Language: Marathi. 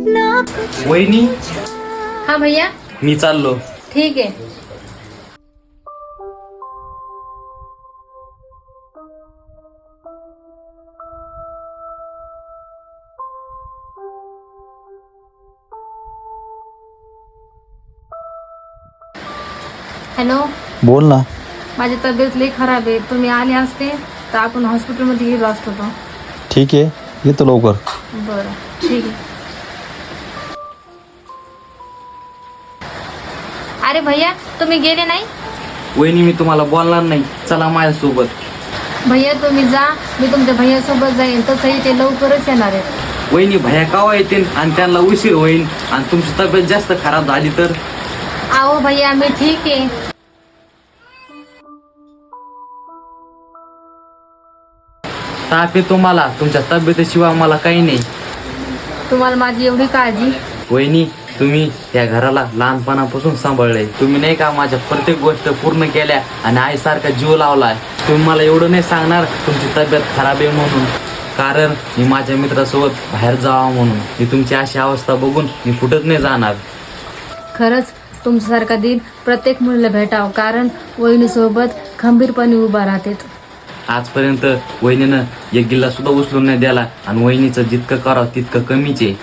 वहिनी, हाँ भैया, मी चाललो. ठीक है. हॅलो, बोल ना. माझी तब्येत लई खराब आहे. तुम्ही आले असते तर आपण हॉस्पिटलमध्ये गेलो असतो. ठीक आहे, येतो लवकर. बरं, ठीक आहे. अरे भैया, तुम्ही गेले नाही? वहिनी, मी तुम्हाला बोलणार नाही. चला माझ्यासोबत. भैया तुम्ही जा, मी तुमच्या भैयासोबत जाईन. तसंही ते लवकरच येणार आहेत. वहिनी, भैया केव्हा येतील आणि त्यांना उशीर होईल आणि तुमची तब्येत जास्त खराब झाली तर? आओ भैया, मी ठीक आहे. ताप येतो मला. तुमच्या तब्येतीशिवाय मला काही नाही. तुम्हाला माझी एवढी काळजी? वहिनी, तुम्ही या घराला लहानपणापासून सांभाळलंय. तुम्ही नाही का माझ्या प्रत्येक गोष्ट पूर्ण केल्या आणि आईसारखा जीव लावलाय. तुम्ही मला एवढं नाही सांगणार तुमची तब्येत खराब आहे म्हणून, कारण मी माझ्या मित्रासोबत बाहेर जावं म्हणून. मी तुमची अशी अवस्था बघून मी कुठंच नाही जाणार. खरंच तुमच्यासारखा दिन प्रत्येक मुलीला भेटावं, कारण वहिनीसोबत खंबीरपणे उभा राहते. आजपर्यंत वहिनीनं एक गिल्ला सुद्धा उचलून नाही द्याला आणि वहिनीचं जितकं करावं तितकं कमीच आहे.